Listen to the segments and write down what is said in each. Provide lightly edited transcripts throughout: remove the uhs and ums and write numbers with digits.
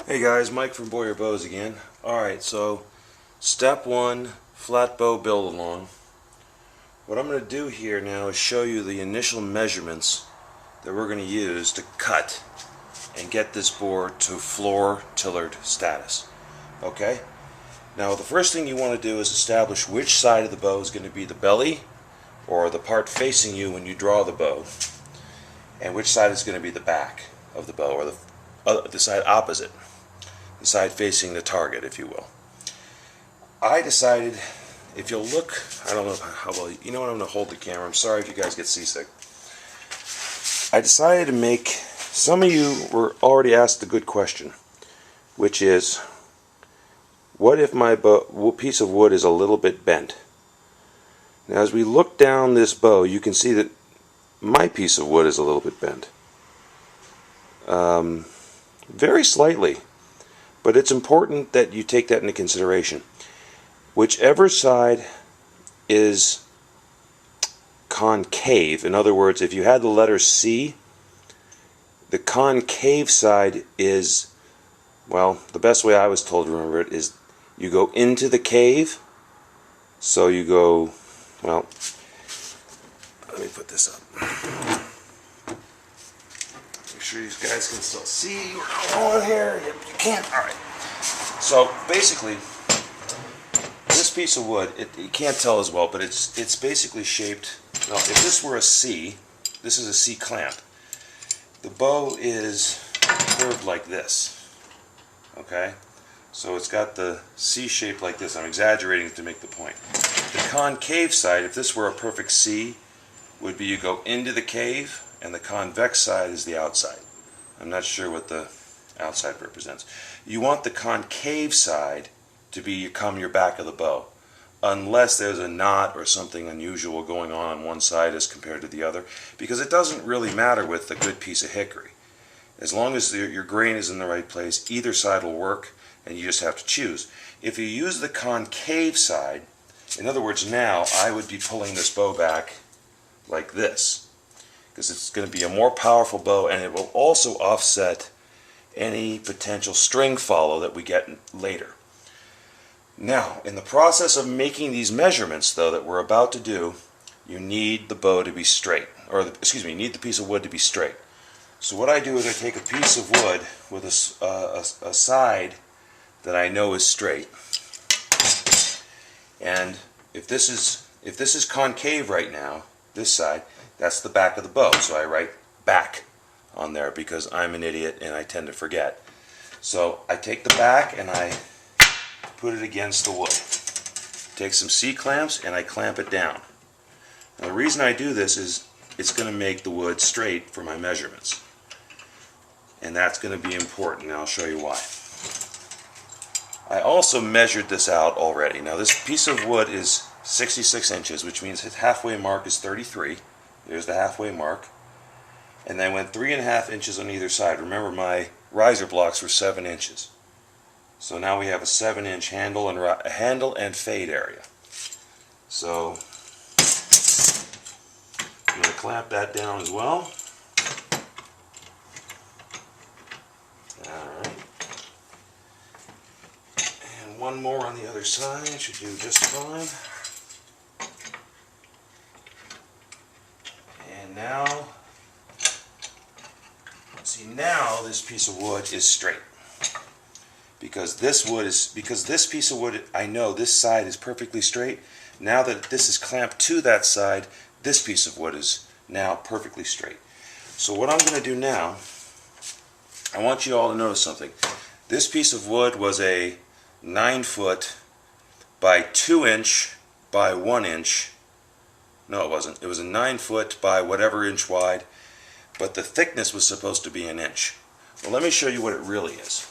Hey guys, Mike from Boyer Bows again. Alright, so step one, flat bow build along. What I'm going to do here now is show you the initial measurements that we're going to use to cut and get this board to floor tillered status. Okay? Now the first thing you want to do is establish which side of the bow is going to be the belly, or the part facing you when you draw the bow, and which side is going to be the back of the bow, or the side opposite. The side facing the target, if you will. I decided, if you'll look, I don't know how well, you know what, I'm going to hold the camera. I'm sorry if you guys get seasick. I decided to make, some of you were already asked a good question, which is, what if my piece of wood is a little bit bent? Now as we look down this bow, you can see that my piece of wood is a little bit bent. Very slightly. But it's important that you take that into consideration. Whichever side is concave, in other words, if you had the letter C, the concave side is, well, the best way I was told to remember it is you go into the cave, so you go, well, let me put this up. Make sure you guys can still see where I'm going here. You can't. Alright. So basically, this piece of wood, you can't tell as well, but it's basically shaped. Now, if this were a C, this is a C clamp. The bow is curved like this. Okay? So it's got the C shape like this. I'm exaggerating to make the point. The concave side, if this were a perfect C, would be you go into the cave, and the convex side is the outside. I'm not sure what the outside represents. You want the concave side to become your back of the bow, unless there's a knot or something unusual going on one side as compared to the other, because it doesn't really matter with a good piece of hickory. As long as your grain is in the right place, either side will work, and you just have to choose. If you use the concave side, in other words, now I would be pulling this bow back like this, because it's going to be a more powerful bow, and it will also offset any potential string follow that we get later. Now, in the process of making these measurements, though, that we're about to do, you need the bow to be straight, or excuse me, you need the piece of wood to be straight. So what I do is I take a piece of wood with a side that I know is straight, and if this is concave right now, this side, that's the back of the bow, so I write back on there because I'm an idiot and I tend to forget. So I take the back and I put it against the wood. Take some C-clamps and I clamp it down. Now the reason I do this is it's going to make the wood straight for my measurements. And that's going to be important, and I'll show you why. I also measured this out already. Now this piece of wood is 66 inches, which means its halfway mark is 33. There's the halfway mark. And then I went 3.5 inches on either side. Remember, my riser blocks were 7 inches. So now we have a 7-inch handle and fade area. So I'm going to clamp that down as well. Alright. And one more on the other side should do just fine. And now, see, now this piece of wood is straight. Because this piece of wood, I know this side is perfectly straight. Now that this is clamped to that side, this piece of wood is now perfectly straight. So what I'm going to do now, I want you all to notice something. This piece of wood was a 9-foot by 2-inch by 1 inch. No, it wasn't. It was a 9-foot by whatever inch wide, but the thickness was supposed to be 1 inch. Well, let me show you what it really is.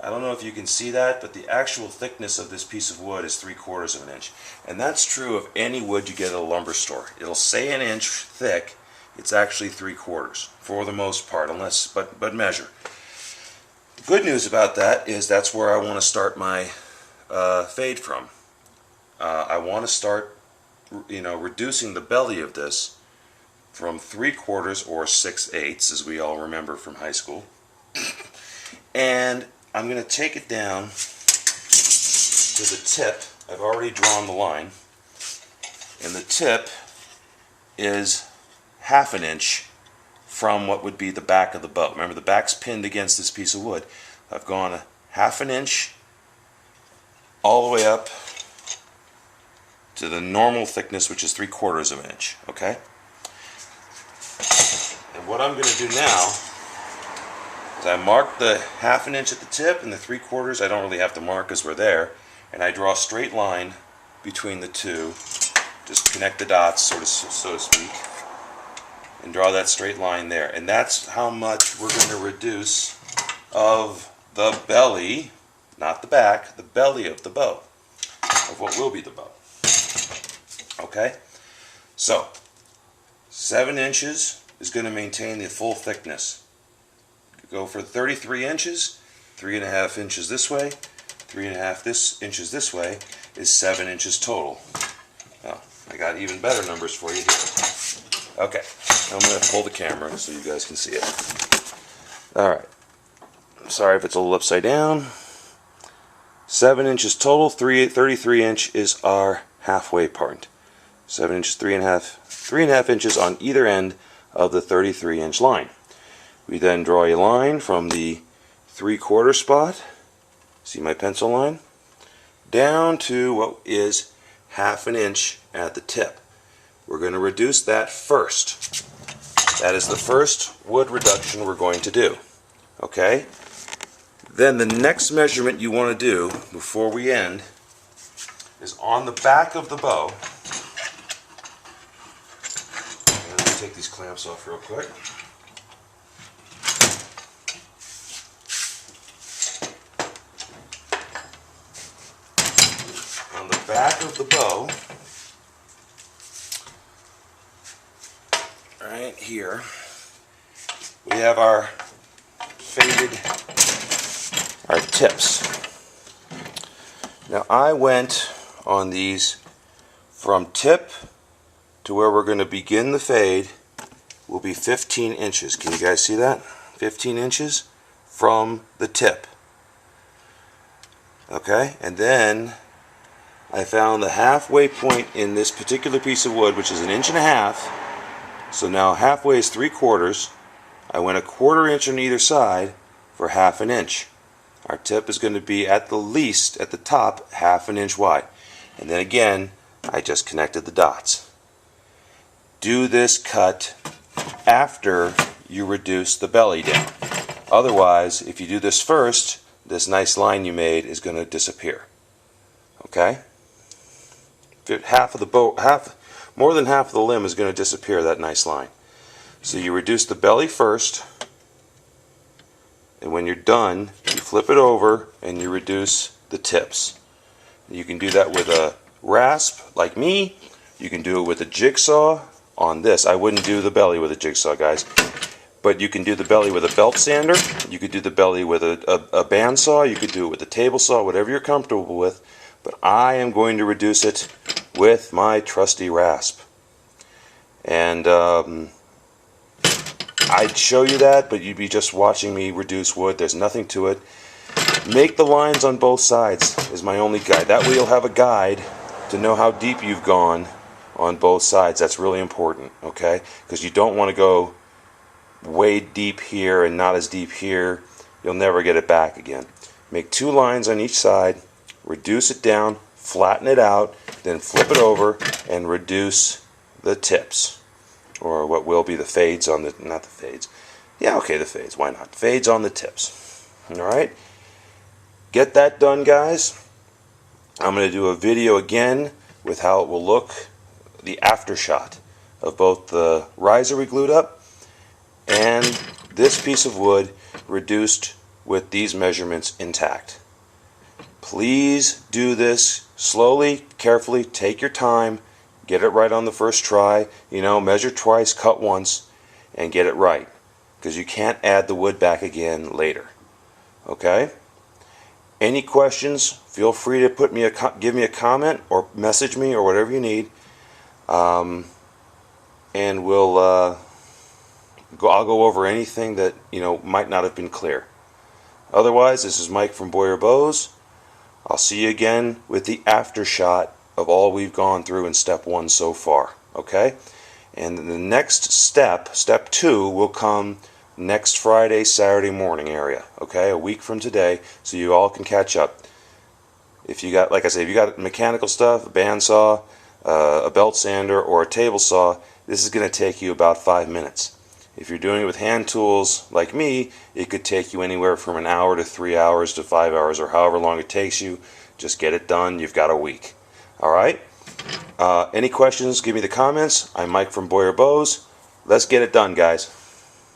I don't know if you can see that, but the actual thickness of this piece of wood is 3/4 of an inch. And that's true of any wood you get at a lumber store. It'll say 1 inch thick. It's actually 3/4 for the most part, but measure. The good news about that is that's where I want to start my fade from. I want to start reducing the belly of this from 3/4 or 6/8, as we all remember from high school, And I'm going to take it down to the tip. I've already drawn the line. And the tip is 1/2 inch from what would be the back of the bow. Remember, the back's pinned against this piece of wood. I've gone 1/2 inch all the way up to the normal thickness, which is 3/4 inch. Okay? And what I'm going to do now is I mark the 1/2 inch at the tip, and the 3/4 I don't really have to mark because we're there. And I draw a straight line between the two. Just connect the dots, so to speak, and draw that straight line there. And that's how much we're going to reduce of the belly, not the back, the belly of the bow, of what will be the bow. Okay? So, 7 inches is going to maintain the full thickness. Go for 33 inches, 3.5 inches this way, 3.5 inches this way is 7 inches total. Now, I got even better numbers for you here. Okay, I'm going to pull the camera so you guys can see it. Alright, sorry if it's a little upside down. 7 inches total, 33 inch is our halfway point. 7 inches, 3.5 inches on either end of the 33 inch line. We then draw a line from the 3/4 spot, see my pencil line, down to what is 1/2 inch at the tip. We're going to reduce that first. That is the first wood reduction we're going to do. Okay? Then the next measurement you want to do before we end is on the back of the bow. Let me take these clamps off real quick. On the back of the bow, right here, we have our tips. Now I went on these from tip to where we're going to begin the fade will be 15 inches. Can you guys see that? 15 inches from the tip. Okay, and then I found the halfway point in this particular piece of wood, which is 1.5 inches. So now halfway is 3/4. I went 1/4 inch on either side for 1/2 inch. Our tip is going to be at the least, at the top, 1/2 inch wide. And then again, I just connected the dots. Do this cut after you reduce the belly down. Otherwise, if you do this first, this nice line you made is going to disappear. Okay? Half of the bow, more than half of the limb is going to disappear, that nice line. So you reduce the belly first, and when you're done, you flip it over and you reduce the tips. You can do that with a rasp, like me. You can do it with a jigsaw on this. I wouldn't do the belly with a jigsaw, guys. But you can do the belly with a belt sander. You could do the belly with a bandsaw. You could do it with a table saw, whatever you're comfortable with. But I am going to reduce it with my trusty rasp. And I'd show you that, but you'd be just watching me reduce wood. There's nothing to it. Make the lines on both sides is my only guide. That way you'll have a guide to know how deep you've gone on both sides. That's really important, okay? Because you don't want to go way deep here and not as deep here. You'll never get it back again. Make 2 lines on each side, reduce it down, flatten it out, then flip it over and reduce the tips, or what will be the fades on the, not the fades, yeah, okay, the fades, why not, fades on the tips. Alright, get that done, guys. I'm going to do a video again with how it will look, the after shot of both the riser we glued up and this piece of wood reduced with these measurements intact. Please do this slowly, carefully, take your time, get it right on the first try, you know, measure twice, cut once, and get it right, because you can't add the wood back again later. Okay? Any questions, feel free to give me a comment or message me or whatever you need, and I'll go over anything that, you know, might not have been clear. Otherwise, this is Mike from Boyer Bows. I'll see you again with the after shot of all we've gone through in step 1 so far. Okay? And the next step, step 2, will come next Friday, Saturday morning area. Okay? A week from today, so you all can catch up. If you got, like I say, if you got mechanical stuff, a bandsaw, a belt sander, or a table saw, this is going to take you about 5 minutes. If you're doing it with hand tools like me, it could take you anywhere from an hour to 3 hours to 5 hours, or however long it takes you. Just get it done. You've got a week. All right? Any questions, give me the comments. I'm Mike from Boyer Bows. Let's get it done, guys.